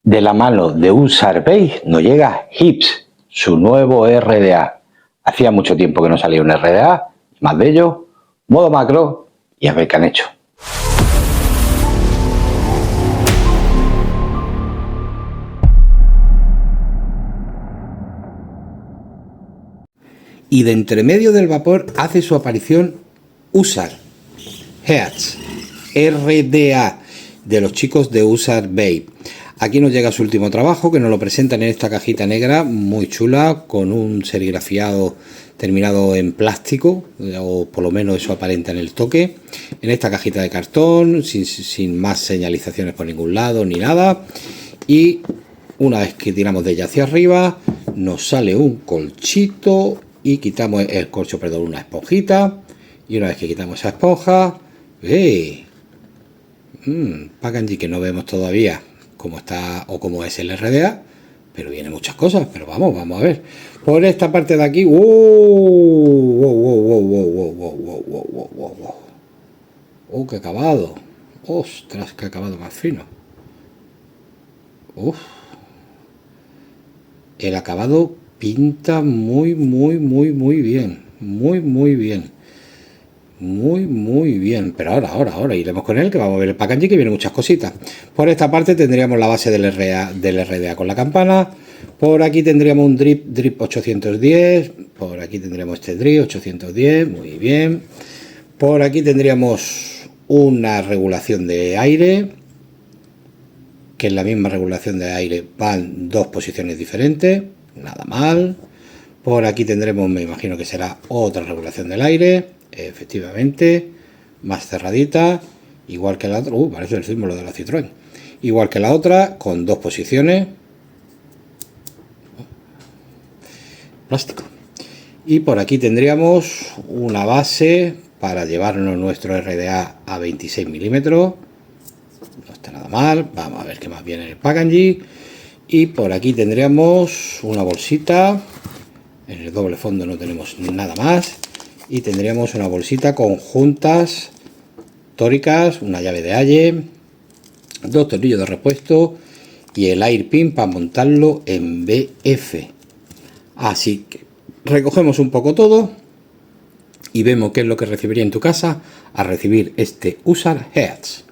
De la mano de Usarbase nos llega HIPS, su nuevo RDA. Hacía mucho tiempo que no salía un RDA, más de ello, modo macro y a ver qué han hecho. Y de entre medio del vapor hace su aparición Usarbase, RDA, de los chicos de Usarbase. Aquí nos llega su último trabajo, que nos lo presentan en esta cajita negra muy chula, con un serigrafiado terminado en plástico, o por lo menos eso aparenta en el toque, en esta cajita de cartón, sin más señalizaciones por ningún lado ni nada. Y una vez que tiramos de ella hacia arriba, nos sale un colchito y quitamos el corcho, perdón, una esponjita. Y una vez que quitamos esa esponja, packaging que no vemos todavía cómo está o cómo es el RDA, pero viene muchas cosas. Pero vamos a ver. Por esta parte de aquí, qué acabado. Ostras, qué acabado más fino. El acabado pinta muy bien. Muy bien, pero ahora iremos con él, que vamos a ver el packaging, que viene muchas cositas. Por esta parte tendríamos la base del RDA con la campana. Por aquí tendríamos un drip 810. Por aquí tendríamos este drip 810, muy bien. Por aquí tendríamos una regulación de aire, que en la misma regulación de aire van dos posiciones diferentes, nada mal. Por aquí tendremos, me imagino que será otra regulación del aire, efectivamente, más cerradita, igual que la otra. Parece el símbolo de la Citroën. Igual que la otra, con dos posiciones. Plástico. Y por aquí tendríamos una base para llevarnos nuestro RDA a 26 milímetros. No está nada mal. Vamos a ver qué más viene en el packaging. Y por aquí tendríamos una bolsita. En el doble fondo no tenemos nada más. Y tendríamos una bolsita con juntas tóricas, una llave de aire, dos tornillos de repuesto y el air pin para montarlo en BF. Así que recogemos un poco todo y vemos qué es lo que recibiría en tu casa a recibir este Usarbase.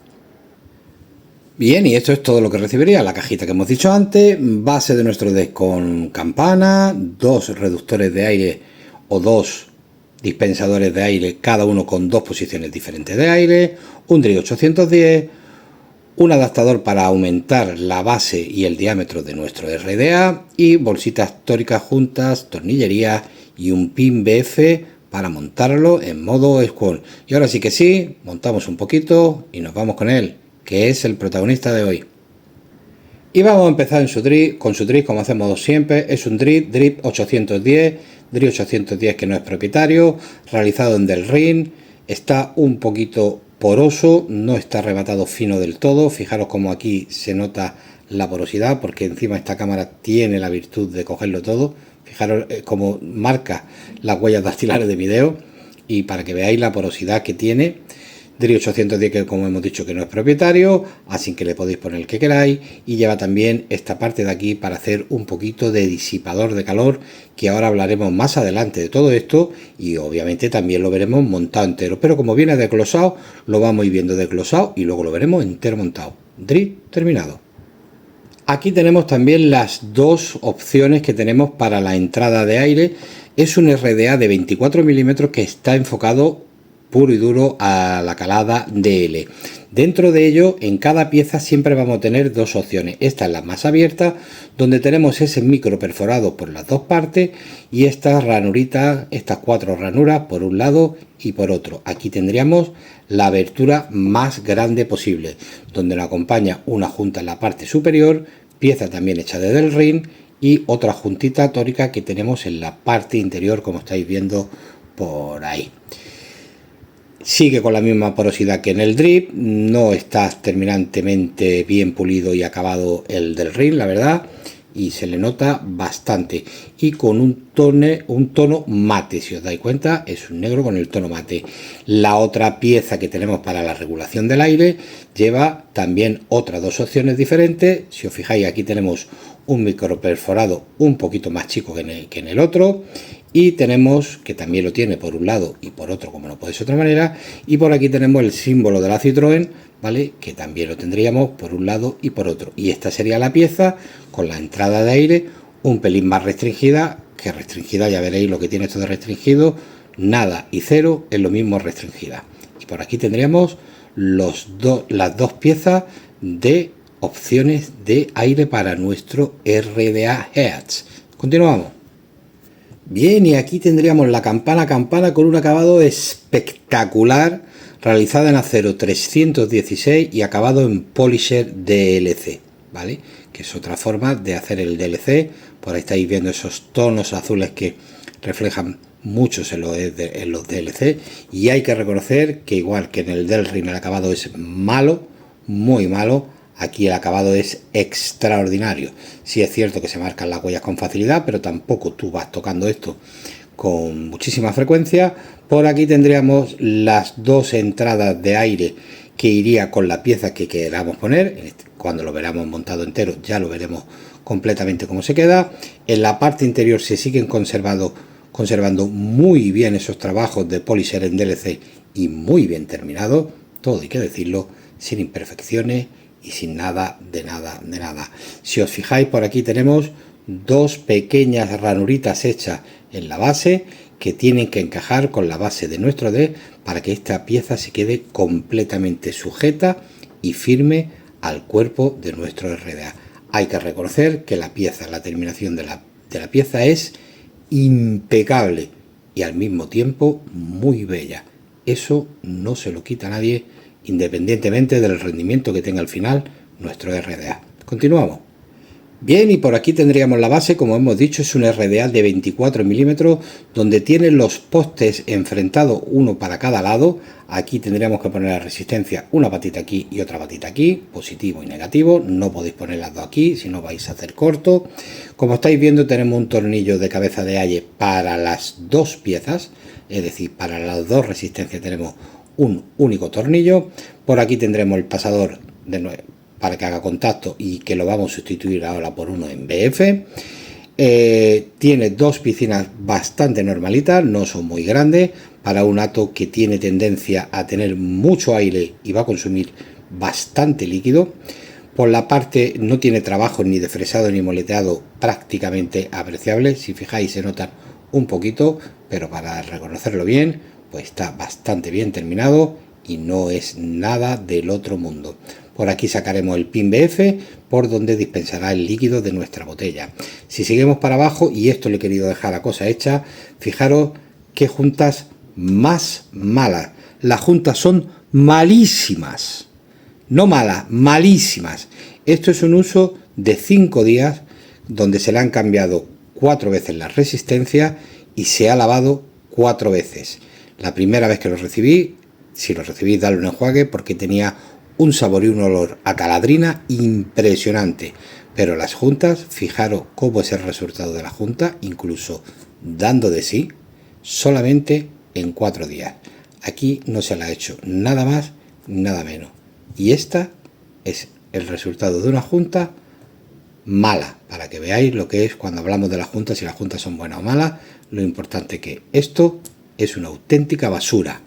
Bien, y esto es todo lo que recibiría la cajita que hemos dicho antes. Base de nuestro deck con campana, dos reductores de aire o dos dispensadores de aire, cada uno con dos posiciones diferentes de aire, un drip 810, un adaptador para aumentar la base y el diámetro de nuestro RDA y bolsitas tóricas juntas, tornillería y un pin BF para montarlo en modo squall. Y ahora sí que sí, montamos un poquito y nos vamos con él, que es el protagonista de hoy. Y vamos a empezar en con su drip, como hacemos siempre. Es un drip 810, drip 810 que no es propietario, realizado en Del Ring. Está un poquito poroso, no está arrebatado fino del todo. Fijaros como aquí se nota la porosidad, porque encima esta cámara tiene la virtud de cogerlo todo. Fijaros cómo marca las huellas dactilares de video, y para que veáis la porosidad que tiene. Drip 810 que, como hemos dicho, que no es propietario, así que le podéis poner el que queráis, y lleva también esta parte de aquí para hacer un poquito de disipador de calor, que ahora hablaremos más adelante de todo esto, y obviamente también lo veremos montado entero, pero como viene desglosado, lo vamos a ir viendo desglosado y luego lo veremos entero montado. Drip terminado. Aquí tenemos también las dos opciones que tenemos para la entrada de aire. Es un RDA de 24 milímetros que está enfocado puro y duro a la calada DL. Dentro de ello, en cada pieza siempre vamos a tener dos opciones. Esta es la más abierta, donde tenemos ese micro perforado por las dos partes, y estas ranuritas, estas cuatro ranuras por un lado y por otro. Aquí tendríamos la abertura más grande posible, donde nos acompaña una junta en la parte superior, pieza también hecha de Del Ring, y otra juntita tórica que tenemos en la parte interior, como estáis viendo por ahí. Sigue con la misma porosidad que en el drip, no está terminantemente bien pulido y acabado el Del Ring, la verdad, y se le nota bastante, y con un tono mate. Si os dais cuenta, es un negro con el tono mate. La otra pieza que tenemos para la regulación del aire lleva también otras dos opciones diferentes. Si os fijáis, aquí tenemos un microperforado un poquito más chico que en el otro, y tenemos, que también lo tiene por un lado y por otro, como no puede ser de otra manera, y por aquí tenemos el símbolo de la Citroën, ¿vale? Que también lo tendríamos por un lado y por otro. Y esta sería la pieza con la entrada de aire un pelín más restringida, que restringida, ya veréis lo que tiene esto de restringido, nada y cero es lo mismo restringida. Y por aquí tendríamos las dos piezas de opciones de aire para nuestro RDA Hertz. Continuamos. Bien, y aquí tendríamos la campana con un acabado espectacular, realizada en acero 316 y acabado en Polisher DLC, ¿vale? Que es otra forma de hacer el DLC. Por ahí estáis viendo esos tonos azules que reflejan muchos en los DLC, y hay que reconocer que igual que en el del Ring el acabado es malo, muy malo, aquí el acabado es extraordinario. Sí es cierto que se marcan las huellas con facilidad, pero tampoco tú vas tocando esto con muchísima frecuencia. Por aquí tendríamos las dos entradas de aire que iría con la pieza que queramos poner. Cuando lo veremos montado entero ya lo veremos completamente cómo se queda. En la parte interior se siguen conservando muy bien esos trabajos de Polisher en DLC, y muy bien terminado, todo hay que decirlo, sin imperfecciones y sin nada de nada. Si os fijáis, por aquí tenemos dos pequeñas ranuritas hechas en la base que tienen que encajar con la base de nuestro D para que esta pieza se quede completamente sujeta y firme al cuerpo de nuestro RDA. Hay que reconocer que la terminación de la pieza es impecable y al mismo tiempo muy bella. Eso no se lo quita a nadie, independientemente del rendimiento que tenga al final nuestro RDA. Continuamos. Bien, y por aquí tendríamos la base. Como hemos dicho, es un RDA de 24 milímetros donde tiene los postes enfrentados uno para cada lado. Aquí tendríamos que poner la resistencia, una patita aquí y otra patita aquí, positivo y negativo. No podéis poner las dos aquí, si no vais a hacer corto. Como estáis viendo, tenemos un tornillo de cabeza de aire para las dos piezas, es decir, para las dos resistencias tenemos un único tornillo. Por aquí tendremos el pasador de nuevo para que haga contacto, y que lo vamos a sustituir ahora por uno en BF. Tiene dos piscinas bastante normalitas, no son muy grandes para un ATO que tiene tendencia a tener mucho aire y va a consumir bastante líquido. Por la parte no tiene trabajo ni de fresado ni moleteado prácticamente apreciable. Si fijáis, se notan un poquito, pero para reconocerlo bien, pues está bastante bien terminado y no es nada del otro mundo. Por aquí sacaremos el pin BF por donde dispensará el líquido de nuestra botella. Si seguimos para abajo, y esto le he querido dejar la cosa hecha, fijaros qué juntas más malas. Las juntas son malísimas. No malas, malísimas. Esto es un uso de 5 días donde se le han cambiado 4 veces las resistencias y se ha lavado 4 veces. La primera vez que lo recibí, si lo recibís, dale un enjuague porque tenía un sabor y un olor a caladrina impresionante. Pero las juntas, fijaros cómo es el resultado de la junta, incluso dando de sí, solamente en 4 días. Aquí no se le ha hecho nada más, nada menos. Y esta es el resultado de una junta mala, para que veáis lo que es cuando hablamos de las juntas, si las juntas son buenas o malas. Lo importante es que esto es una auténtica basura.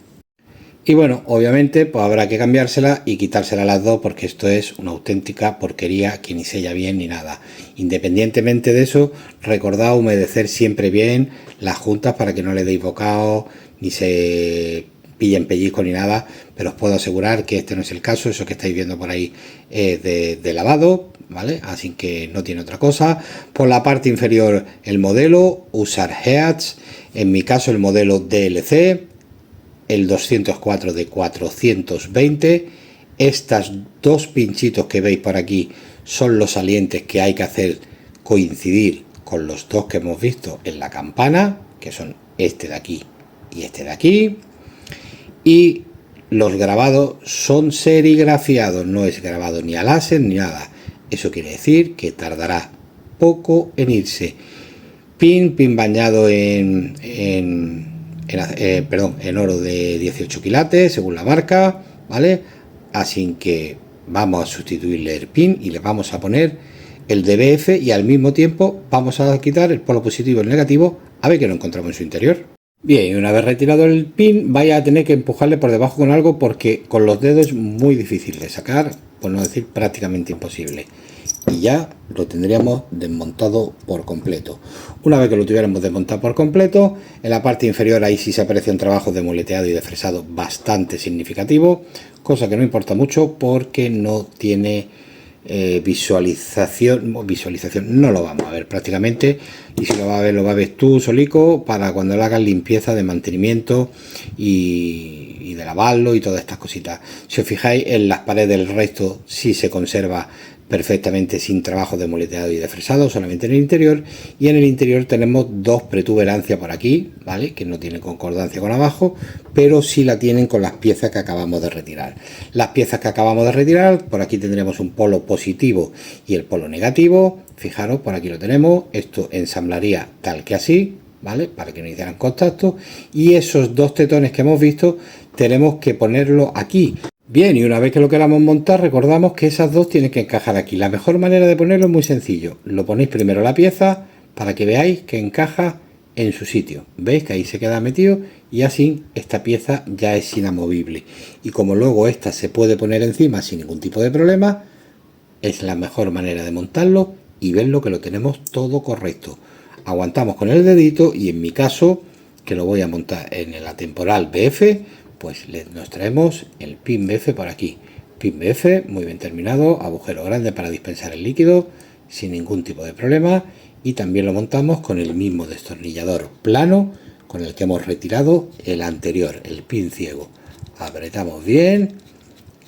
Y bueno, obviamente pues habrá que cambiársela y quitársela las dos, porque esto es una auténtica porquería que ni sella bien ni nada. Independientemente de eso, recordad humedecer siempre bien las juntas para que no le deis bocado ni se pillen pellizco ni nada, pero os puedo asegurar que este no es el caso. Eso que estáis viendo por ahí es de lavado, ¿vale? Así que no tiene otra cosa. Por la parte inferior el modelo, usar Hertz, en mi caso el modelo DLC, el 204 de 420. Estas dos pinchitos que veis por aquí son los salientes que hay que hacer coincidir con los dos que hemos visto en la campana, que son este de aquí y este de aquí. Y los grabados son serigrafiados, no es grabado ni a láser ni nada. Eso quiere decir que tardará poco en irse. pin bañado en oro de 18 quilates según la marca, ¿vale? Así que vamos a sustituirle el pin y le vamos a poner el DBF y al mismo tiempo vamos a quitar el polo positivo y el negativo a ver qué nos encontramos en su interior. Bien, y una vez retirado el pin vaya a tener que empujarle por debajo con algo porque con los dedos es muy difícil de sacar, por no decir prácticamente imposible. Y ya lo tendríamos desmontado por completo. Una vez que lo tuviéramos desmontado por completo, en la parte inferior ahí sí se aprecia un trabajo de muleteado y de fresado bastante significativo, cosa que no importa mucho porque no tiene visualización, no lo vamos a ver prácticamente, y si lo va a ver, lo va a ver tú solico para cuando le hagas limpieza de mantenimiento y de lavarlo y todas estas cositas. Si os fijáis, en las paredes del resto sí se conserva perfectamente sin trabajo de moleteado y de fresado, solamente en el interior, y en el interior tenemos dos protuberancias por aquí, ¿vale? Que no tienen concordancia con abajo, pero sí la tienen con las piezas que acabamos de retirar. Las piezas que acabamos de retirar, por aquí tendremos un polo positivo y el polo negativo. Fijaros, por aquí lo tenemos, esto ensamblaría tal que así, ¿vale? Para que no hicieran contacto, y esos dos tetones que hemos visto tenemos que ponerlo aquí. Bien, y una vez que lo queramos montar, recordamos que esas dos tienen que encajar aquí. La mejor manera de ponerlo es muy sencillo. Lo ponéis primero la pieza para que veáis que encaja en su sitio. ¿Veis que ahí se queda metido? Y así esta pieza ya es inamovible. Y como luego esta se puede poner encima sin ningún tipo de problema, es la mejor manera de montarlo y verlo que lo tenemos todo correcto. Aguantamos con el dedito y en mi caso, que lo voy a montar en la temporal BF, pues nos traemos el pin BF por aquí. Pin BF muy bien terminado, agujero grande para dispensar el líquido sin ningún tipo de problema, y también lo montamos con el mismo destornillador plano con el que hemos retirado el anterior, el pin ciego. Apretamos bien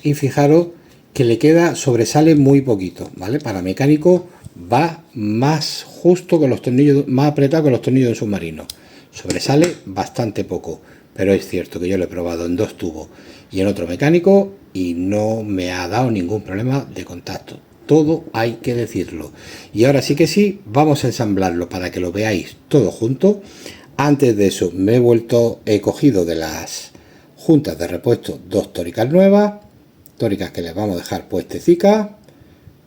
y fijaros que le queda, sobresale muy poquito, ¿vale? Para mecánico va más justo que los tornillos, más apretado que los tornillos de un submarino. Sobresale bastante poco, pero es cierto que yo lo he probado en dos tubos y en otro mecánico y no me ha dado ningún problema de contacto. Todo hay que decirlo. Y ahora sí que sí, vamos a ensamblarlo para que lo veáis todo junto. Antes de eso he cogido de las juntas de repuesto dos tóricas nuevas, tóricas que les vamos a dejar puestecicas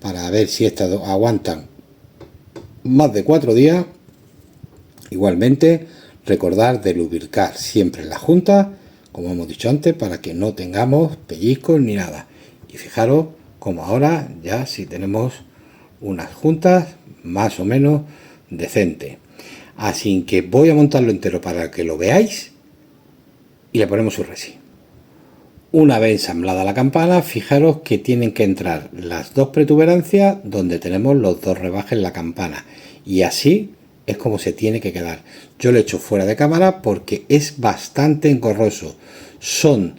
para ver si estas aguantan más de 4 días. Igualmente, recordar de lubricar siempre las juntas, como hemos dicho antes, para que no tengamos pellizcos ni nada. Y fijaros como ahora ya sí tenemos unas juntas más o menos decentes. Así que voy a montarlo entero para que lo veáis y le ponemos su resi. Una vez ensamblada la campana, fijaros que tienen que entrar las dos protuberancias donde tenemos los dos rebajes en la campana, y así es como se tiene que quedar. Yo lo he hecho fuera de cámara porque es bastante engorroso. Son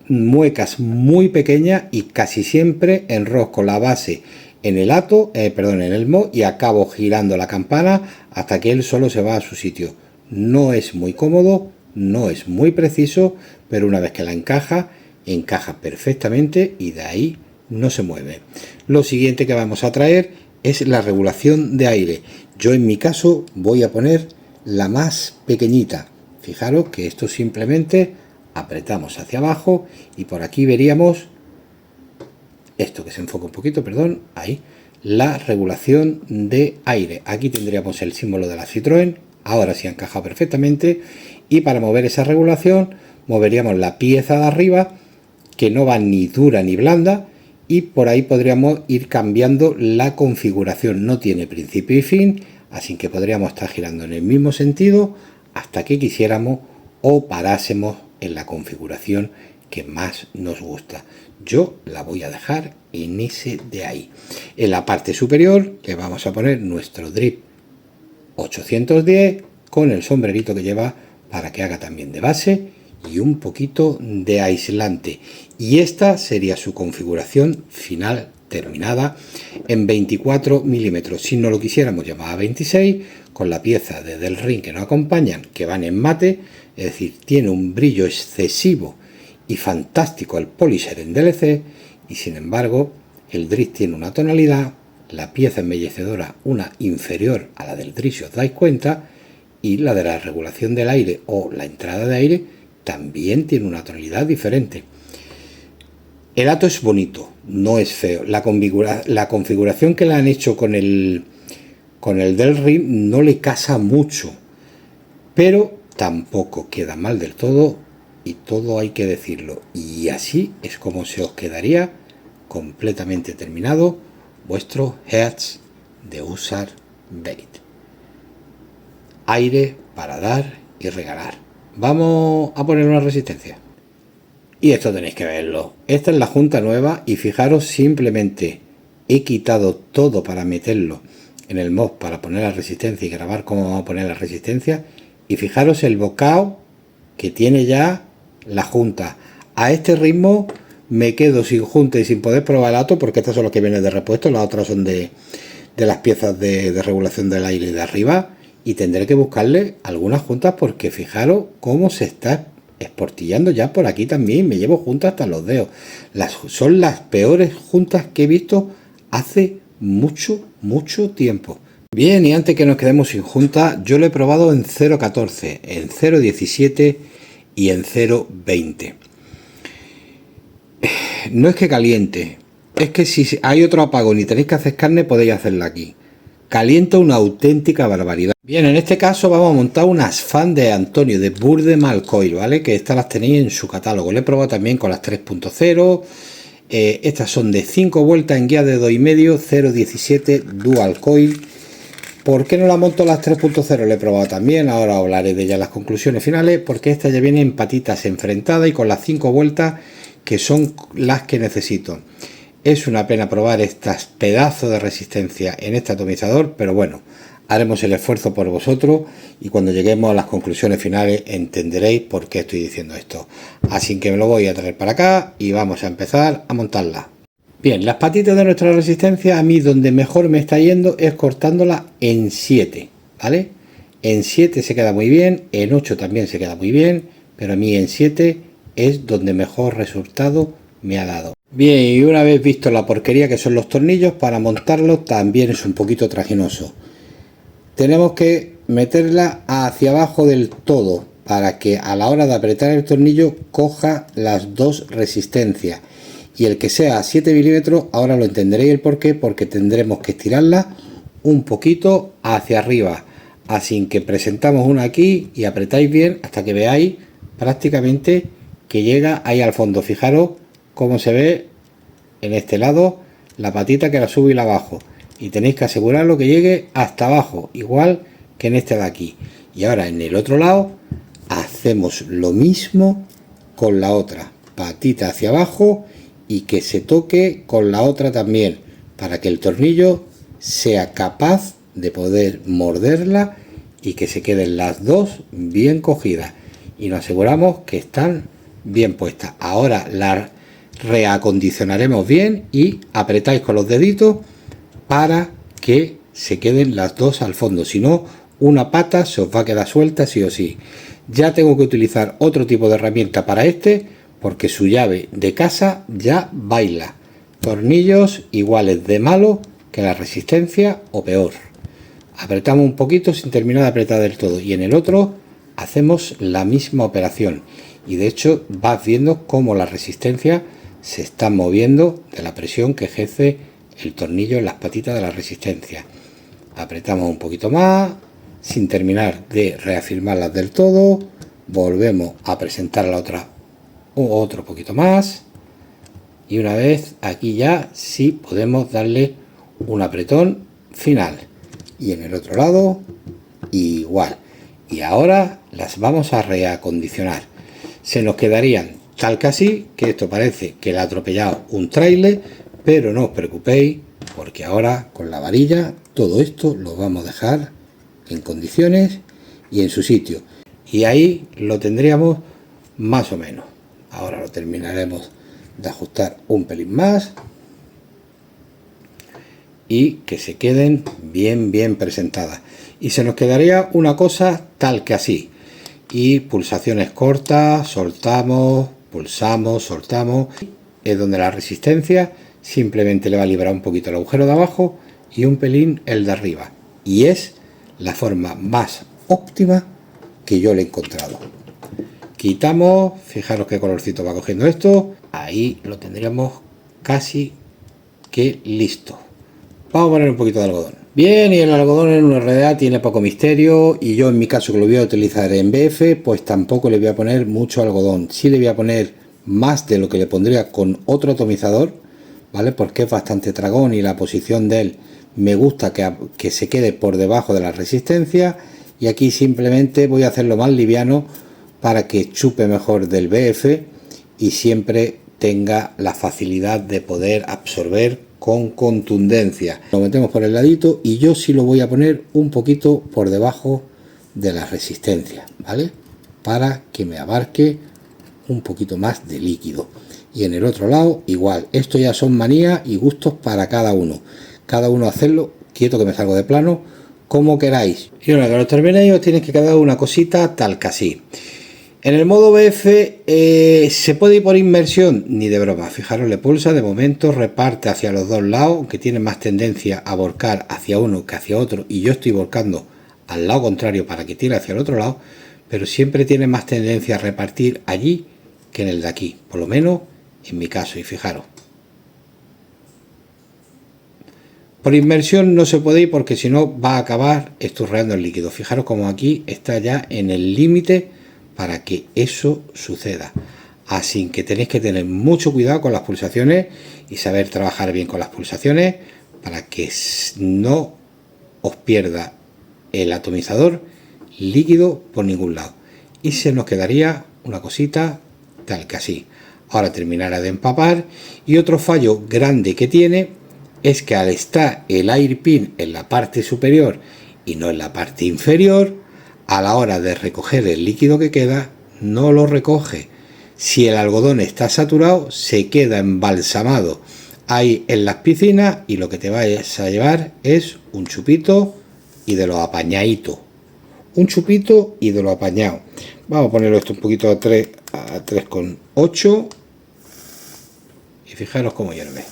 muecas muy pequeñas y casi siempre enrosco la base en el en el mo, y acabo girando la campana hasta que él solo se va a su sitio. No es muy cómodo, no es muy preciso, pero una vez que la encaja perfectamente y de ahí no se mueve. Lo siguiente que vamos a traer es la regulación de aire. Yo en mi caso voy a poner la más pequeñita. Fijaros que esto simplemente apretamos hacia abajo y por aquí veríamos esto, que se enfoca un poquito, perdón, ahí, la regulación de aire. Aquí tendríamos el símbolo de la Citroën, ahora sí ha encajado perfectamente, y para mover esa regulación moveríamos la pieza de arriba, que no va ni dura ni blanda, y por ahí podríamos ir cambiando la configuración. No tiene principio y fin, así que podríamos estar girando en el mismo sentido hasta que quisiéramos o parásemos en la configuración que más nos gusta. Yo la voy a dejar en ese de ahí. En la parte superior le vamos a poner nuestro drip 810 con el sombrerito que lleva para que haga también de base y un poquito de aislante, y esta sería su configuración final terminada en 24 milímetros. Si no lo quisiéramos llamar a 26, con la pieza de Del Ring que nos acompañan, que van en mate, es decir, tiene un brillo excesivo y fantástico el Polisher en DLC, y sin embargo el drift tiene una tonalidad la pieza embellecedora una inferior a la del drill, si os dais cuenta, y la de la regulación del aire o la entrada de aire también tiene una tonalidad diferente. El hato es bonito, no es feo. La configuración que le han hecho con el del ring no le casa mucho, pero tampoco queda mal del todo, y todo hay que decirlo. Y así es como se os quedaría completamente terminado vuestro Hertz de Husar Bait. Aire para dar y regalar. Vamos a poner una resistencia. Y esto tenéis que verlo. Esta es la junta nueva y fijaros, simplemente he quitado todo para meterlo en el mod para poner la resistencia y grabar cómo vamos a poner la resistencia. Y fijaros el bocado que tiene ya la junta. A este ritmo me quedo sin junta y sin poder probar el hato, porque estas son las que vienen de repuesto, las otras son de las piezas de regulación del aire de arriba, y tendré que buscarle algunas juntas, porque fijaros cómo se está esportillando ya por aquí también. Me llevo juntas hasta los dedos. Son las peores juntas que he visto hace mucho tiempo. Bien, y antes que nos quedemos sin junta, yo lo he probado en 0.14, en 0.17 y en 0.20. No es que caliente, es que si hay otro apagón y tenéis que hacer carne, podéis hacerla aquí. Calienta una auténtica barbaridad. Bien, en este caso vamos a montar unas fan de Antonio de Burdemal Coil, ¿vale? Que estas las tenéis en su catálogo. Lo he probado también con las 3.0. Estas son de 5 vueltas en guía de 2,5, 0.17 Dual Coil. ¿Por qué no la monto las 3.0? Le he probado también, ahora hablaré de ella en las conclusiones finales, porque esta ya viene en patitas enfrentadas y con las 5 vueltas que son las que necesito. Es una pena probar estas pedazos de resistencia en este atomizador, pero bueno, haremos el esfuerzo por vosotros y cuando lleguemos a las conclusiones finales entenderéis por qué estoy diciendo esto. Así que me lo voy a traer para acá y vamos a empezar a montarla. Bien, las patitas de nuestra resistencia, a mí donde mejor me está yendo es cortándola en 7, ¿vale? En 7 se queda muy bien, en 8 también se queda muy bien, pero a mí en 7 es donde mejor resultado me ha dado. Bien, y una vez visto la porquería que son los tornillos, para montarlos también es un poquito trajinoso. Tenemos que meterla hacia abajo del todo para que a la hora de apretar el tornillo coja las dos resistencias. Y el que sea a 7 milímetros, ahora lo entenderéis el porqué, porque tendremos que estirarla un poquito hacia arriba. Así que presentamos una aquí y apretáis bien hasta que veáis prácticamente que llega ahí al fondo. Fijaros cómo se ve en este lado la patita que la subo y la bajo. Y tenéis que asegurarlo que llegue hasta abajo, igual que en este de aquí. Y ahora en el otro lado hacemos lo mismo con la otra. Patita hacia abajo y que se toque con la otra también, para que el tornillo sea capaz de poder morderla y que se queden las dos bien cogidas. Y nos aseguramos que están bien puestas. Ahora la reacondicionaremos bien y apretáis con los deditos para que se queden las dos al fondo. Si no, una pata se os va a quedar suelta sí o sí. Ya tengo que utilizar otro tipo de herramienta para este, porque su llave de casa ya baila. Tornillos iguales de malo que la resistencia o peor. Apretamos un poquito sin terminar de apretar del todo, y en el otro hacemos la misma operación. Y de hecho vas viendo cómo la resistencia se está moviendo de la presión que ejerce el tornillo en las patitas de la resistencia. Apretamos un poquito más sin terminar de reafirmarlas del todo. Volvemos a presentar la otra otro poquito más, y una vez aquí ya sí podemos darle un apretón final. Y en el otro lado igual. Y ahora las vamos a reacondicionar. Se nos quedarían tal que así, que esto parece que le ha atropellado un tráiler, pero no os preocupéis, porque ahora con la varilla todo esto lo vamos a dejar en condiciones y en su sitio. Y ahí lo tendríamos más o menos. Ahora lo terminaremos de ajustar un pelín más y que se queden bien presentadas. Y se nos quedaría una cosa tal que así. Y pulsaciones cortas, soltamos, pulsamos, soltamos. Es donde la resistencia simplemente le va a liberar un poquito el agujero de abajo y un pelín el de arriba, y es la forma más óptima que yo le he encontrado. Quitamos, fijaros qué colorcito va cogiendo esto, ahí lo tendríamos casi que listo. Vamos a poner un poquito de algodón. Bien, y el algodón en una RDA tiene poco misterio, y yo en mi caso, que lo voy a utilizar en BF, pues tampoco le voy a poner mucho algodón. Sí le voy a poner más de lo que le pondría con otro atomizador, ¿vale? Porque es bastante tragón y la posición de él me gusta que se quede por debajo de la resistencia, y aquí simplemente voy a hacerlo más liviano para que chupe mejor del BF y siempre tenga la facilidad de poder absorber con contundencia. Lo metemos por el ladito y yo sí lo voy a poner un poquito por debajo de la resistencia, ¿vale? Para que me abarque un poquito más de líquido. Y en el otro lado igual. Esto ya son manías y gustos para cada uno. Cada uno hacerlo, quieto que me salgo de plano, como queráis. Y una vez que lo terminéis, os tienes que quedar una cosita tal que así. En el modo BF se puede ir por inmersión, ni de broma. Fijaros, le pulsa, de momento reparte hacia los dos lados, aunque tiene más tendencia a volcar hacia uno que hacia otro, y yo estoy volcando al lado contrario para que tire hacia el otro lado, pero siempre tiene más tendencia a repartir allí que en el de aquí, por lo menos en mi caso. Y fijaros, por inmersión no se puede ir porque si no va a acabar esturreando el líquido. Fijaros como aquí está ya en el límite para que eso suceda. Así que tenéis que tener mucho cuidado con las pulsaciones y saber trabajar bien con las pulsaciones para que no os pierda el atomizador líquido por ningún lado. Y se nos quedaría una cosita tal que así. Ahora terminará de empapar, y otro fallo grande que tiene es que al estar el air pin en la parte superior y no en la parte inferior, a la hora de recoger el líquido que queda, no lo recoge. Si el algodón está saturado, se queda embalsamado ahí en las piscinas, y lo que te vas a llevar es un chupito y de lo apañadito. Un chupito y de lo apañado. Vamos a ponerlo esto un poquito a 3,8, y fijaros cómo hierve.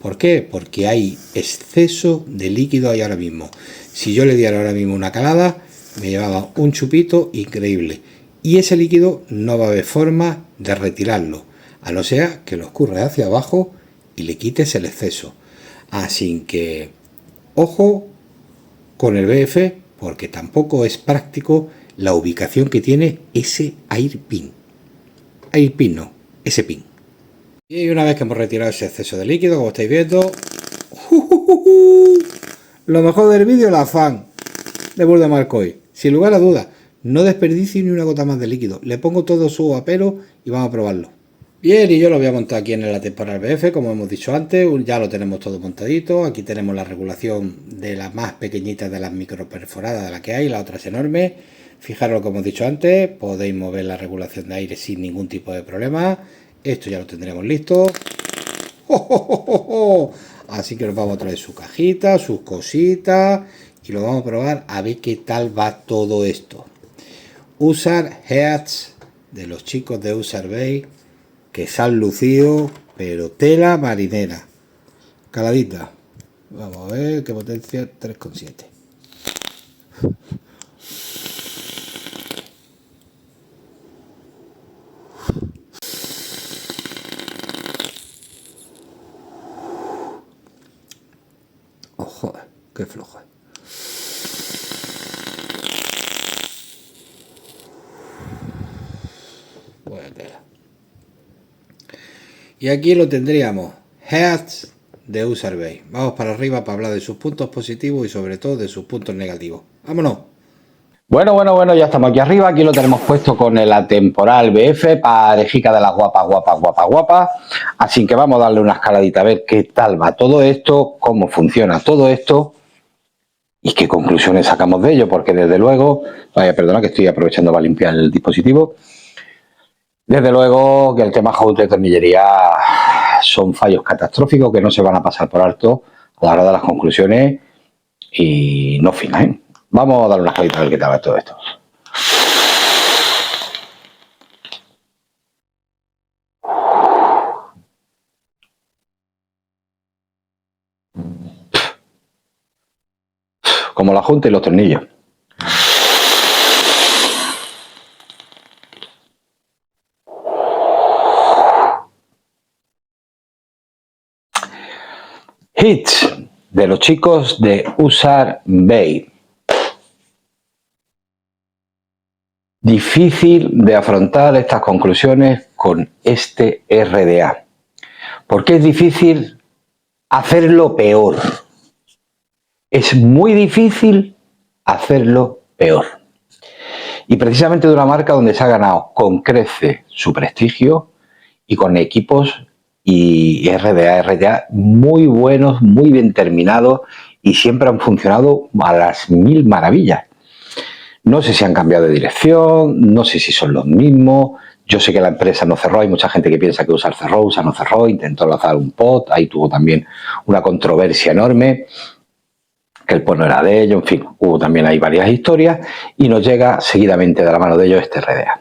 ¿Por qué? Porque hay exceso de líquido ahí ahora mismo. Si yo le diera ahora mismo una calada, me llevaba un chupito increíble, y ese líquido no va a haber forma de retirarlo, a no ser que lo escurra hacia abajo y le quites el exceso. Así que ojo con el BF, porque tampoco es práctico la ubicación que tiene ese air pin. Air pin no, ese pin. Y una vez que hemos retirado ese exceso de líquido, como estáis viendo, lo mejor del vídeo, la fan de Burda Marcoy. Sin lugar a dudas, no desperdicio ni una gota más de líquido. Le pongo todo su apero y vamos a probarlo. Bien, y yo lo voy a montar aquí en la temporada BF, como hemos dicho antes. Ya lo tenemos todo montadito. Aquí tenemos la regulación de las más pequeñitas de las micro perforadas de la que hay, la otra es enorme. Fijaros, como hemos dicho antes, podéis mover la regulación de aire sin ningún tipo de problema. Esto ya lo tendremos listo. ¡Oh, oh, oh, oh, oh! Así que nos vamos a traer su cajita, sus cositas, y lo vamos a probar a ver qué tal va todo esto. Usar Heads de los chicos de Userbay, que se han lucido, pero tela marinera. Caladita. Vamos a ver qué potencia, 3,7. Oh, joder, qué flojo. Buena tela. Y aquí lo tendríamos, Heads de Userbay. Vamos para arriba para hablar de sus puntos positivos y sobre todo de sus puntos negativos. ¡Vámonos! Bueno, ya estamos aquí arriba. Aquí lo tenemos puesto con el atemporal BF, parejica de las guapas. Así que vamos a darle una escaladita a ver qué tal va todo esto, cómo funciona todo esto y qué conclusiones sacamos de ello, porque desde luego, vaya, perdona que estoy aprovechando para limpiar el dispositivo. Desde luego que el tema host de tornillería son fallos catastróficos que no se van a pasar por alto a la hora de las conclusiones y no finas, ¿eh? Vamos a dar una escaladita a ver qué tal va todo esto. como la junta y los tornillos. Hits de los chicos de Usar Bay. Difícil de afrontar estas conclusiones con este RDA. ¿Por qué es difícil hacerlo peor? Es muy difícil hacerlo peor. Y precisamente de una marca donde se ha ganado con crece su prestigio y con equipos y RDA muy buenos, muy bien terminados y siempre han funcionado a las mil maravillas. No sé si han cambiado de dirección, no sé si son los mismos. Yo sé que la empresa no cerró, hay mucha gente que piensa que Usar cerró, Usar no cerró, intentó lanzar un pod, ahí tuvo también una controversia enorme, que el pod no era de ellos, en fin, hubo también ahí varias historias y nos llega seguidamente de la mano de ellos este RDA.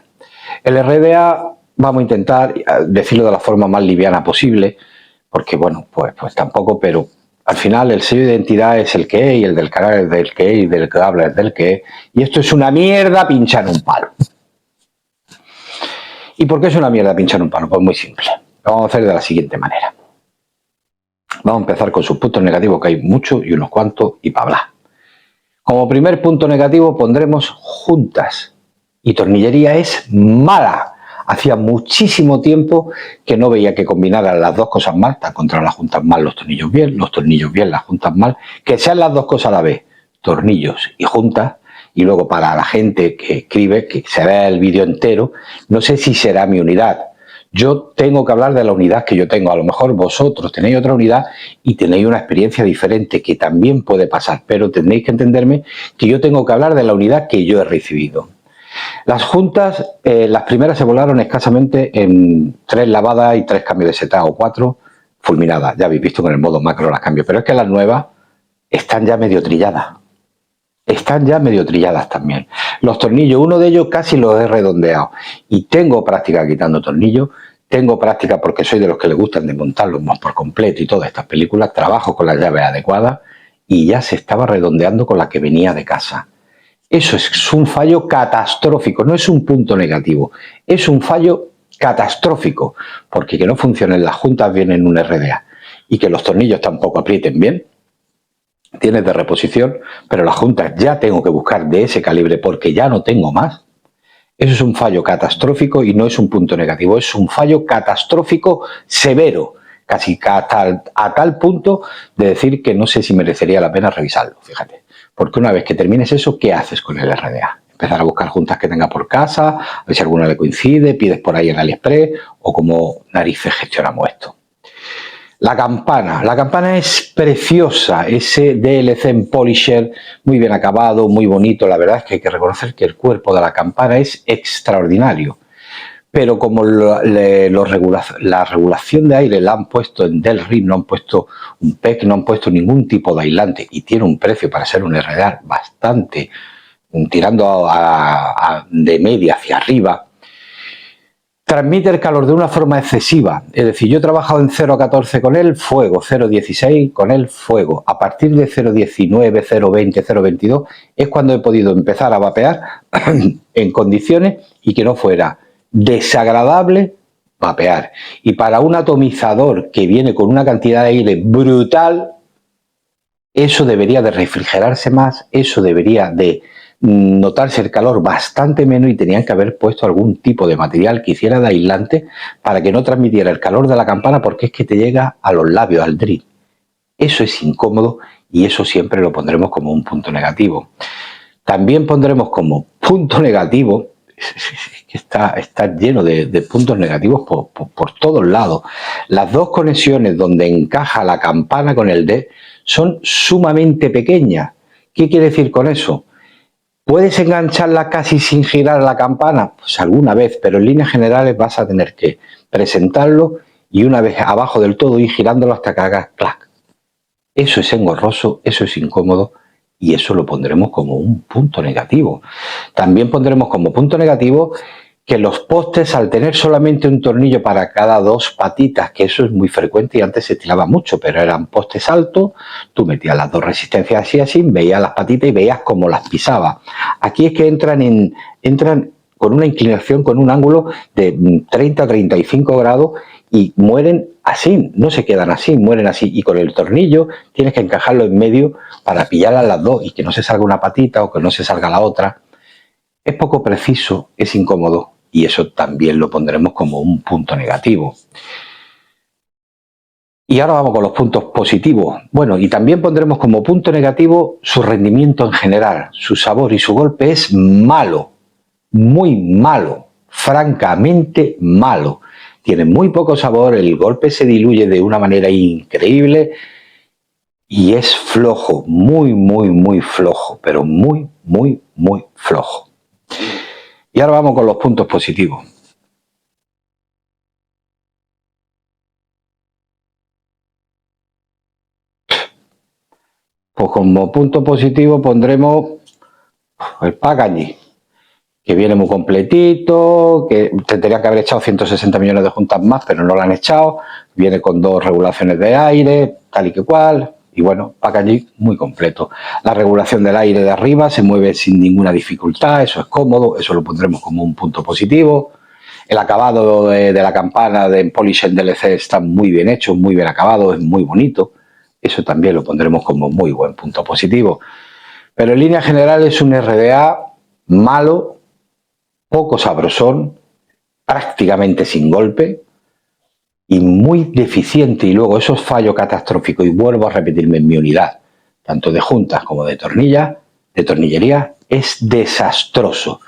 El RDA vamos a intentar decirlo de la forma más liviana posible, porque bueno, pues tampoco, pero al final el sello de identidad es el que es y el del canal es del que es y del que habla es del que es, y esto es una mierda pinchar un palo. ¿Y por qué es una mierda pinchar un palo? Pues muy simple. Lo vamos a hacer de la siguiente manera. Vamos a empezar con sus puntos negativos, que hay muchos y unos cuantos y para hablar. Como primer punto negativo pondremos juntas. Y tornillería es mala. Hacía muchísimo tiempo que no veía que combinaran las dos cosas mal. Te encontrado las juntas mal, los tornillos bien, las juntas mal. Que sean las dos cosas a la vez, tornillos y juntas. Y luego para la gente que escribe, que se vea el vídeo entero, no sé si será mi unidad. Yo tengo que hablar de la unidad que yo tengo. A lo mejor vosotros tenéis otra unidad y tenéis una experiencia diferente, que también puede pasar, pero tendréis que entenderme que yo tengo que hablar de la unidad que yo he recibido. Las juntas, las primeras se volaron escasamente en 3 lavadas y 3 cambios de seta o 4 fulminadas. Ya habéis visto con el modo macro las cambio, pero es que las nuevas están ya medio trilladas. Están ya medio trilladas también. Los tornillos, uno de ellos casi los he redondeado. Y tengo práctica quitando tornillos. Tengo práctica porque soy de los que les gustan desmontarlos por completo y todas estas películas. Trabajo con las llaves adecuadas y ya se estaba redondeando con la que venía de casa. Eso es un fallo catastrófico, no es un punto negativo. Es un fallo catastrófico porque que no funcionen las juntas bien en un RDA y que los tornillos tampoco aprieten bien. Tienes de reposición, pero las juntas ya tengo que buscar de ese calibre porque ya no tengo más. Eso es un fallo catastrófico y no es un punto negativo, es un fallo catastrófico severo, casi a tal punto de decir que no sé si merecería la pena revisarlo, fíjate. Porque una vez que termines eso, ¿qué haces con el RDA? Empezar a buscar juntas que tenga por casa, a ver si alguna le coincide, pides por ahí en AliExpress o como narices gestionamos esto. La campana es preciosa, ese DLC en Polisher, muy bien acabado, muy bonito. La verdad es que hay que reconocer que el cuerpo de la campana es extraordinario. Pero como la regulación de aire la han puesto en Delrin, no han puesto un PEC, no han puesto ningún tipo de aislante y tiene un precio para ser un RDA bastante, tirando de media hacia arriba, transmite el calor de una forma excesiva. Es decir, yo he trabajado en 0.14 con él, fuego, 0.16 con él, fuego. A partir de 0.19, 0.20, 0.22 es cuando he podido empezar a vapear en condiciones y que no fuera desagradable vapear. Y para un atomizador que viene con una cantidad de aire brutal, eso debería de refrigerarse más, eso debería de notarse el calor bastante menos y tenían que haber puesto algún tipo de material que hiciera de aislante para que no transmitiera el calor de la campana, porque es que te llega a los labios, al drip. Eso es incómodo y eso siempre lo pondremos como un punto negativo. También pondremos como punto negativo, que está lleno de puntos negativos por todos lados. Las dos conexiones donde encaja la campana con el D son sumamente pequeñas. ¿Qué quiere decir con eso? ¿Puedes engancharla casi sin girar la campana? Pues alguna vez, pero en líneas generales vas a tener que presentarlo y una vez abajo del todo ir girándolo hasta que haga clac. Eso es engorroso, eso es incómodo y eso lo pondremos como un punto negativo. También pondremos como punto negativo que los postes, al tener solamente un tornillo para cada dos patitas, que eso es muy frecuente y antes se estilaba mucho, pero eran postes altos, tú metías las dos resistencias así, veías las patitas y veías cómo las pisaba. Aquí es que entran con una inclinación, con un ángulo de 30 a 35 grados y mueren así, no se quedan así, mueren así. Y con el tornillo tienes que encajarlo en medio para pillarlas las dos y que no se salga una patita o que no se salga la otra. Es poco preciso, es incómodo y eso también lo pondremos como un punto negativo. Y ahora vamos con los puntos positivos. Bueno, y también pondremos como punto negativo su rendimiento en general. Su sabor y su golpe es malo, muy malo, francamente malo. Tiene muy poco sabor, el golpe se diluye de una manera increíble y es flojo, muy, muy, muy flojo, pero muy, muy, muy flojo. Y ahora vamos con los puntos positivos. Pues como punto positivo pondremos el packaging, que viene muy completito, que tendría que haber echado 160 millones de juntas más, pero no lo han echado. Viene con dos regulaciones de aire, tal y que cual. Y bueno, packaging muy completo. La regulación del aire de arriba se mueve sin ninguna dificultad, eso es cómodo, eso lo pondremos como un punto positivo. El acabado de la campana de Polish DLC está muy bien hecho, muy bien acabado, es muy bonito. Eso también lo pondremos como muy buen punto positivo. Pero en línea general es un RDA malo, poco sabrosón, prácticamente sin golpe y muy deficiente. Y luego esos fallos catastróficos, y vuelvo a repetirme en mi unidad, tanto de juntas como de tornillas, de tornillería, es desastroso.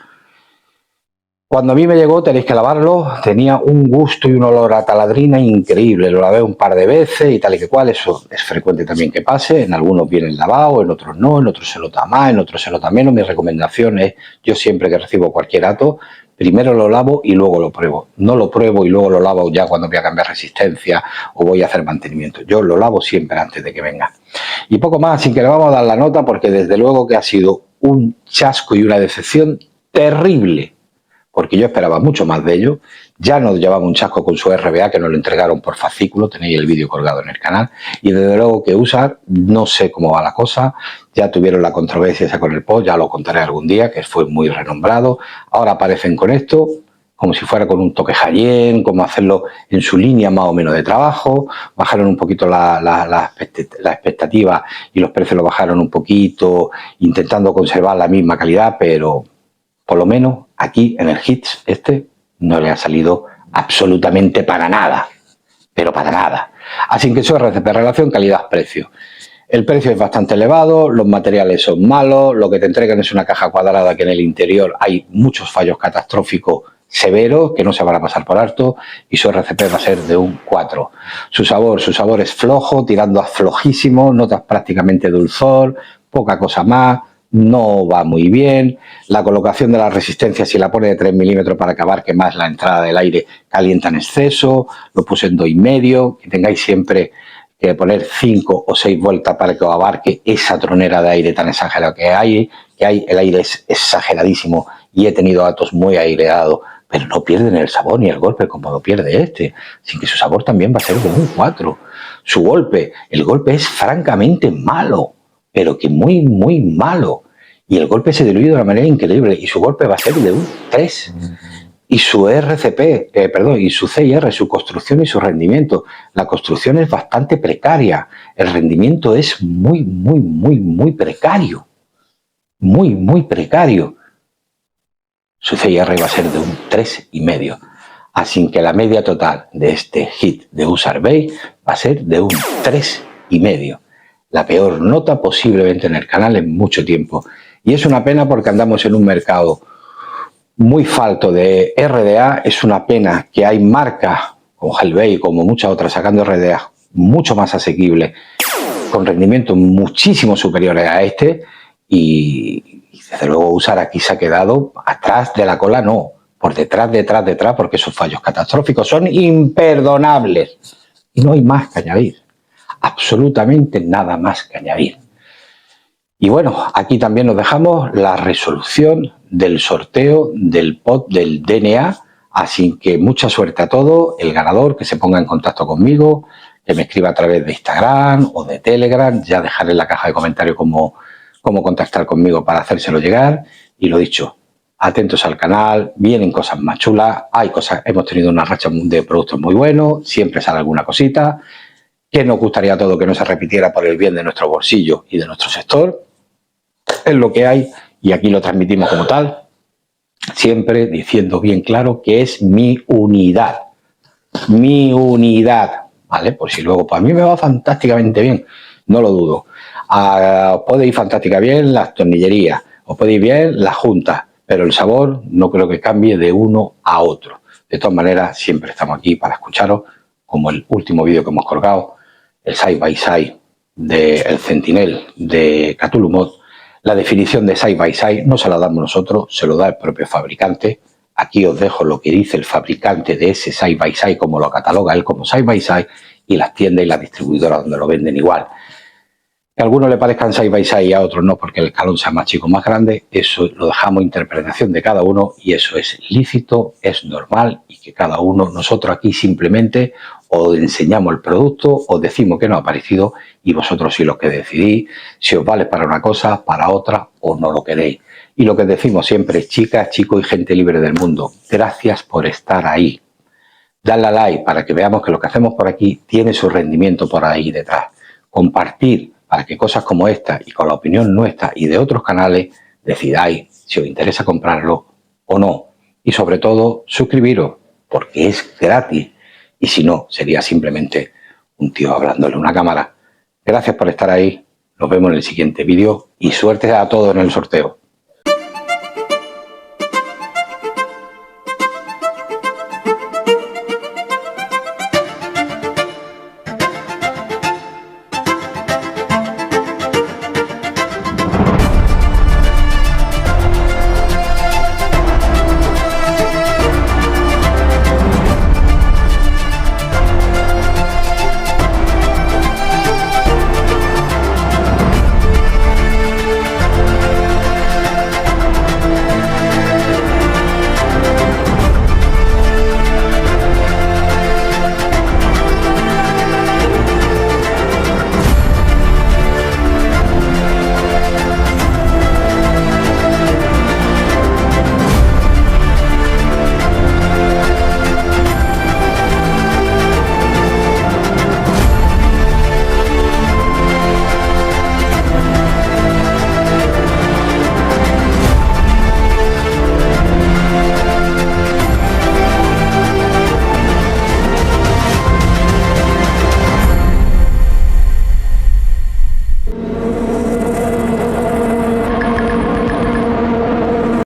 Cuando a mí me llegó, tenéis que lavarlo, tenía un gusto y un olor a taladrina increíble. Lo lavé un par de veces y tal y que cual, eso es frecuente también que pase. En algunos vienen lavados, en otros no, en otros se nota más, en otros se nota menos. Mi recomendación es, yo siempre que recibo cualquier dato, primero lo lavo y luego lo pruebo. No lo pruebo y luego lo lavo ya cuando voy a cambiar resistencia o voy a hacer mantenimiento. Yo lo lavo siempre antes de que venga. Y poco más, así que le vamos a dar la nota porque desde luego que ha sido un chasco y una decepción terrible. Porque yo esperaba mucho más de ello. Ya nos llevaba un chasco con su RBA que nos lo entregaron por fascículo, tenéis el vídeo colgado en el canal, y desde luego que USAR, no sé cómo va la cosa, ya tuvieron la controversia esa con el post, ya lo contaré algún día, que fue muy renombrado, ahora aparecen con esto, como si fuera con un toque Haiyan, como hacerlo en su línea más o menos de trabajo, bajaron un poquito la expectativa y los precios lo bajaron un poquito, intentando conservar la misma calidad, pero por lo menos aquí en el Hits no le ha salido absolutamente para nada, pero para nada. Así que eso es RCP, relación calidad-precio. El precio es bastante elevado, los materiales son malos, lo que te entregan es una caja cuadrada que en el interior hay muchos fallos catastróficos severos que no se van a pasar por alto y su RCP va a ser de un 4. Su sabor es flojo, tirando a flojísimo, notas prácticamente dulzor, poca cosa más. No va muy bien, la colocación de la resistencia si la pone de 3 milímetros para que abarque más la entrada del aire calienta en exceso, lo puse en 2,5, que tengáis siempre que poner 5 o 6 vueltas para que os abarque esa tronera de aire tan exagerada que hay, el aire es exageradísimo y he tenido datos muy aireados, pero no pierden el sabor ni el golpe como lo pierde sin que su sabor también va a ser de un 4. Su golpe, el golpe es francamente malo, pero que muy, muy malo. Y el golpe se diluye de una manera increíble y su golpe va a ser de un 3. Y su RCP, y su CIR, su construcción y su rendimiento. La construcción es bastante precaria. El rendimiento es muy, muy, muy, muy precario. Muy, muy precario. Su CIR va a ser de un 3,5. Así que la media total de este hit de USAR Bay va a ser de un 3,5. La peor nota posiblemente en el canal en mucho tiempo. Y es una pena porque andamos en un mercado muy falto de RDA. Es una pena que hay marcas como Hellbay, como muchas otras, sacando RDA mucho más asequibles, con rendimientos muchísimo superiores a y desde luego USAR aquí se ha quedado atrás de la cola, no, por detrás, porque esos fallos catastróficos son imperdonables. Y no hay más que añadir. Absolutamente nada más que añadir. Y bueno, aquí también nos dejamos la resolución del sorteo del pot del DNA. Así que mucha suerte a todos. El ganador que se ponga en contacto conmigo, que me escriba a través de Instagram o de Telegram. Ya dejaré en la caja de comentarios cómo contactar conmigo para hacérselo llegar. Y lo dicho, atentos al canal, vienen cosas más chulas. Hay cosas, hemos tenido una racha de productos muy buenos. Siempre sale alguna cosita. Que nos gustaría a todos que no se repitiera por el bien de nuestro bolsillo y de nuestro sector. Es lo que hay y aquí lo transmitimos como tal, siempre diciendo bien claro que es mi unidad, ¿vale? Por si luego, para mí me va fantásticamente bien, no lo dudo. Os puede ir fantástica bien las tornillerías, os puede ir bien las juntas, pero el sabor no creo que cambie de uno a otro. De todas maneras, siempre estamos aquí para escucharos, como el último vídeo que hemos colgado, el side by side del Sentinel de Cthulhu Mod. La definición de side by side no se la damos nosotros, se lo da el propio fabricante. Aquí os dejo lo que dice el fabricante de ese side by side, como lo cataloga él como side by side, y las tiendas y las distribuidoras donde lo venden igual. Que a algunos le parezcan side by side y a otros no, porque el escalón sea más chico o más grande, eso lo dejamos a interpretación de cada uno y eso es lícito, es normal y que cada uno, nosotros aquí simplemente os enseñamos el producto, os decimos que nos ha parecido y vosotros sí los que decidís si os vale para una cosa, para otra o no lo queréis. Y lo que decimos siempre, chicas, chicos y gente libre del mundo, gracias por estar ahí. Dadle a like para que veamos que lo que hacemos por aquí tiene su rendimiento por ahí detrás. Compartir para que cosas como esta y con la opinión nuestra y de otros canales decidáis si os interesa comprarlo o no. Y sobre todo, suscribiros porque es gratis. Y si no, sería simplemente un tío hablándole a una cámara. Gracias por estar ahí. Nos vemos en el siguiente vídeo y suerte a todos en el sorteo.